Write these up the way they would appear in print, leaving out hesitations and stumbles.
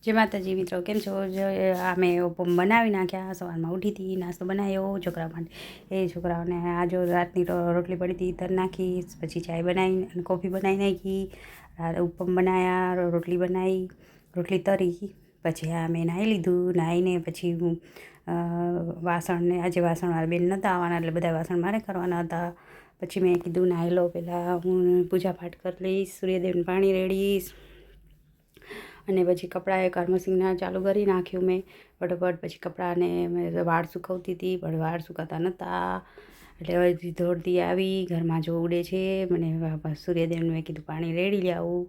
જય માતાજી મિત્રો, કેમ છો? અમે બનાવી નાખ્યા. સવારમાં ઉઠી હતી, નાસ્તો બનાવ્યો છોકરા માટે. છોકરાઓને આ જો રાતની રોટલી પડી હતી, તર નાખી. પછી ચાય બનાવી અને કોફી બનાવી નાખી. ઉપમ બનાવ્યા, રોટલી બનાવી, રોટલી તરી. પછી આ મેં નાહી લીધું. નાહીને પછી હું વાસણને આજે વાસણવાળા બેન નહોતા આવવાના, એટલે બધા વાસણ મારે કરવાના હતા. પછી મેં કીધું નાહી લો, પહેલાં હું પૂજાપાઠ કરી લઈશ, સૂર્યદેવને પાણી રેડીશ. અને પછી કપડાં એક મશીનના ચાલુ કરી નાખ્યું મેં ફટોફટ. પછી કપડાંને મેં વાળ સુકવતી હતી, પણ વાળ સુકાતા નહોતા, એટલે હવે દોડતી આવી. ઘરમાં જો ઉડે છે મને. સૂર્યદેવને મેં કીધું પાણી રેડી લાવું.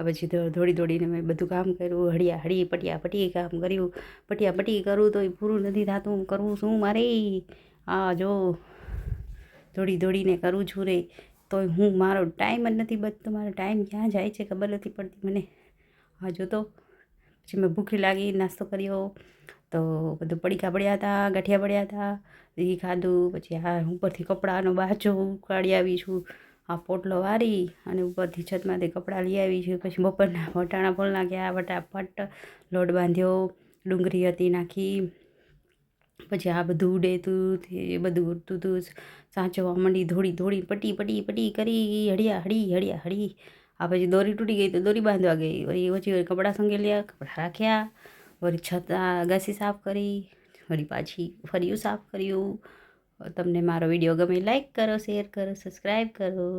પછી દોડીને મેં બધું કામ કર્યું. હળી પટી કામ કર્યું. પટી કરું તો એ પૂરું નથી થતું. કરવું શું મારે? આ જો દોડીને કરું છું રે, તો હું મારો ટાઈમ જ નથી બચતો. મારો ટાઈમ ક્યાં જાય છે ખબર નથી પડતી મને. હા જો તો. પછી મેં ભૂખી લાગી, નાસ્તો કર્યો તો બધું પડીકા પડ્યા હતા, ગાંઠિયા પડ્યા હતા, એ ખાધું. પછી આ ઉપરથી કપડાનો બાચો ઉકાળી આવી છું. આ પોટલો વારી અને ઉપરથી છતમાંથી કપડાં લઈ આવી છું. પછી બપોરના વટાણા ફોલ નાખ્યા, ફટાફટ લોટ બાંધ્યો, ડુંગળી હતી નાખી. પછી આ બધું ઉડે તું એ બધું ઉડતું હતું. સાચવવા માંડી, દોડી પટી કરી, હળી. આ પછી દોરી તૂટી ગઈ તો દોરી બાંધવા ગઈ. પછી કપડાં સંકેલ્યા, કપડાં રાખ્યા, વળી છત અગાસી સાફ કરી, વળી પાછી ફર્યું સાફ કર્યું. તમને મારો વિડીયો ગમે લાઈક કરો, શેર કરો, સબસ્ક્રાઈબ કરો.